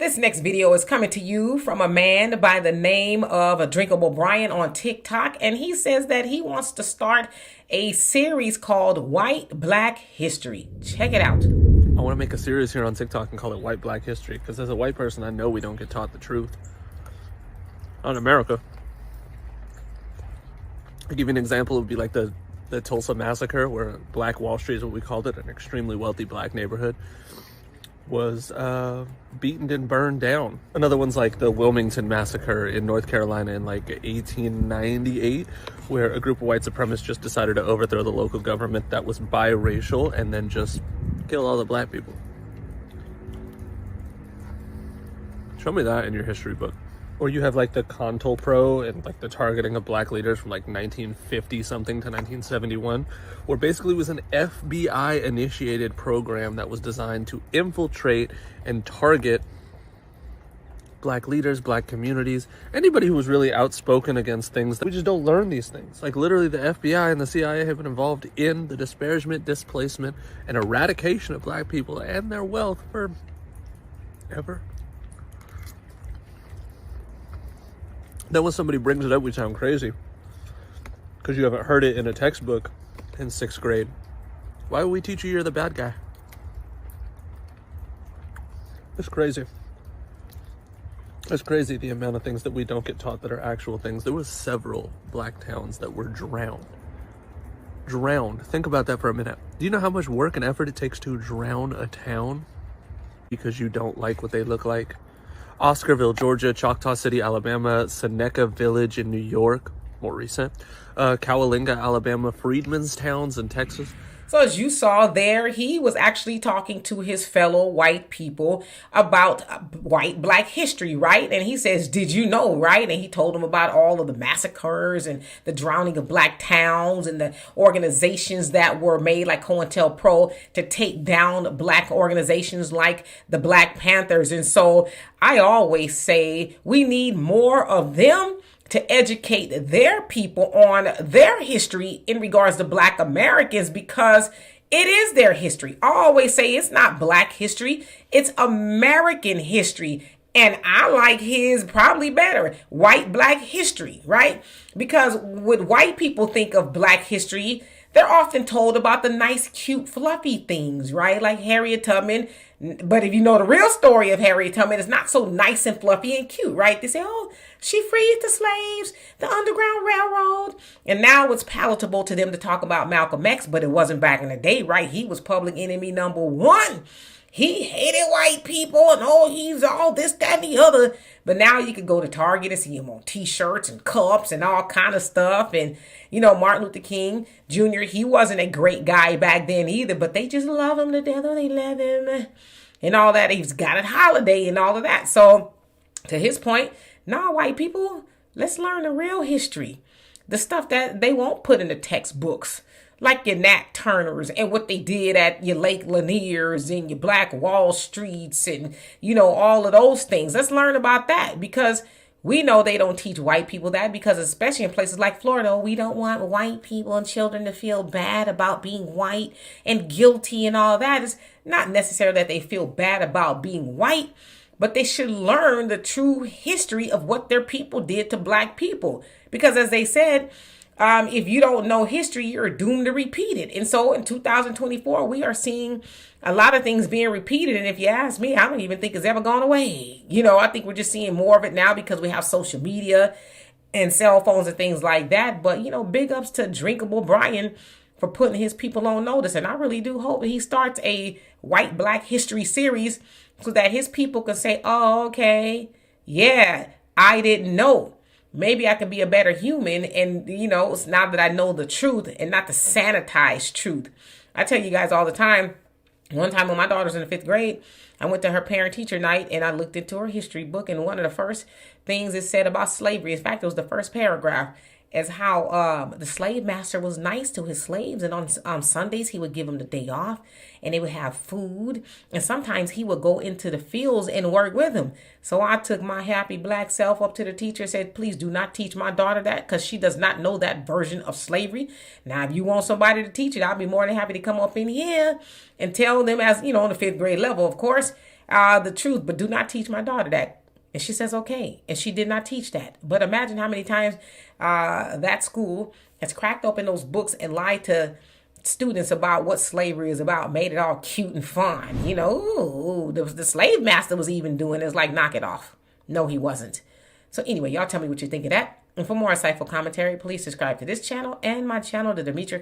This next video is coming to you from a man by the name of Drinkable Brian on TikTok, and he says that he wants to start a series called White Black History. Check it out. I want to make a series here on TikTok and call it White Black History, because as a white person, I know we don't get taught the truth. Not in America. I'll give you an example. It would be like the Tulsa Massacre, where Black Wall Street is what we called it, an extremely wealthy black neighborhood, was beaten and burned down. Another one's like the Wilmington Massacre in North Carolina in like 1898, where a group of white supremacists just decided to overthrow the local government that was biracial and then just kill all the black people. Show me that in your history book. Or you have like the CONTOPRO and like the targeting of black leaders from like 1950 something to 1971, where basically it was an FBI initiated program that was designed to infiltrate and target black leaders, black communities, anybody who was really outspoken against things. That we just don't learn these things. Like literally the FBI and the CIA have been involved in the disparagement, displacement, and eradication of black people and their wealth for ever. Then when somebody brings it up, we sound crazy because you haven't heard it in a textbook in 6th grade. Why would we teach you you're the bad guy? It's crazy. It's crazy the amount of things that we don't get taught that are actual things. There was several black towns that were drowned. Drowned. Think about that for a minute. Do you know how much work and effort it takes to drown a town because you don't like what they look like? Oscarville, Georgia, Choctaw City, Alabama, Seneca Village in New York, more recent, Cowalinga, Alabama, Freedmen's Towns in Texas. So as you saw there, he was actually talking to his fellow white people about white black history, right? And he says, did you know, right? And he told them about all of the massacres and the drowning of black towns and the organizations that were made like COINTELPRO to take down black organizations like the Black Panthers. And so I always say we need more of them to educate their people on their history in regards to black Americans, because it is their history. I always say it's not black history, it's American history. And I like his probably better, white black history, right? Because when white people think of black history, they're often told about the nice, cute, fluffy things, right? Like Harriet Tubman. But if you know the real story of Harriet Tubman, it's not so nice and fluffy and cute, right? They say, oh, she freed the slaves, the Underground Railroad. And now it's palatable to them to talk about Malcolm X, but it wasn't back in the day, right? He was public enemy number one. He hated white people and oh, he's all this, that, and the other. But now you can go to Target and see him on t-shirts and cups and all kind of stuff. And, you know, Martin Luther King Jr., he wasn't a great guy back then either, but they just love him to death. They love him and all that. He's got a holiday and all of that. So to his point, nah, white people, let's learn the real history. The stuff that they won't put in the textbooks. Like your Nat Turners and what they did at your Lake Lanier's and your Black Wall Streets and, you know, all of those things. Let's learn about that, because we know they don't teach white people that, because especially in places like Florida, we don't want white people and children to feel bad about being white and guilty and all that. It's not necessarily that they feel bad about being white, but they should learn the true history of what their people did to black people. Because as they said, if you don't know history, you're doomed to repeat it. And so in 2024, we are seeing a lot of things being repeated. And if you ask me, I don't even think it's ever gone away. You know, I think we're just seeing more of it now because we have social media and cell phones and things like that. But, you know, big ups to Drinkable Brian for putting his people on notice. And I really do hope that he starts a white black history series so that his people can say, oh, okay, yeah, I didn't know. Maybe I can be a better human. And, you know, it's now that I know the truth and not the sanitized truth. I tell you guys all the time, one time when my daughter's in the 5th grade, I went to her parent-teacher night and I looked into her history book. And one of the first things it said about slavery, in fact, it was the first paragraph, is how the slave master was nice to his slaves. And on Sundays, he would give them the day off and they would have food. And sometimes he would go into the fields and work with them. So I took my happy black self up to the teacher and said, please do not teach my daughter that, because she does not know that version of slavery. Now, if you want somebody to teach it, I'll be more than happy to come up in here and tell them, as you know, on the 5th grade level, of course, the truth, but do not teach my daughter that. And she says, okay. And she did not teach that. But imagine how many times that school has cracked open those books and lied to students about what slavery is about, made it all cute and fun. You know, ooh, the slave master was even doing it. It's like, knock it off. No, he wasn't. So anyway, y'all tell me what you think of that. And for more insightful commentary, please subscribe to this channel and my channel, the Demetra Kaye.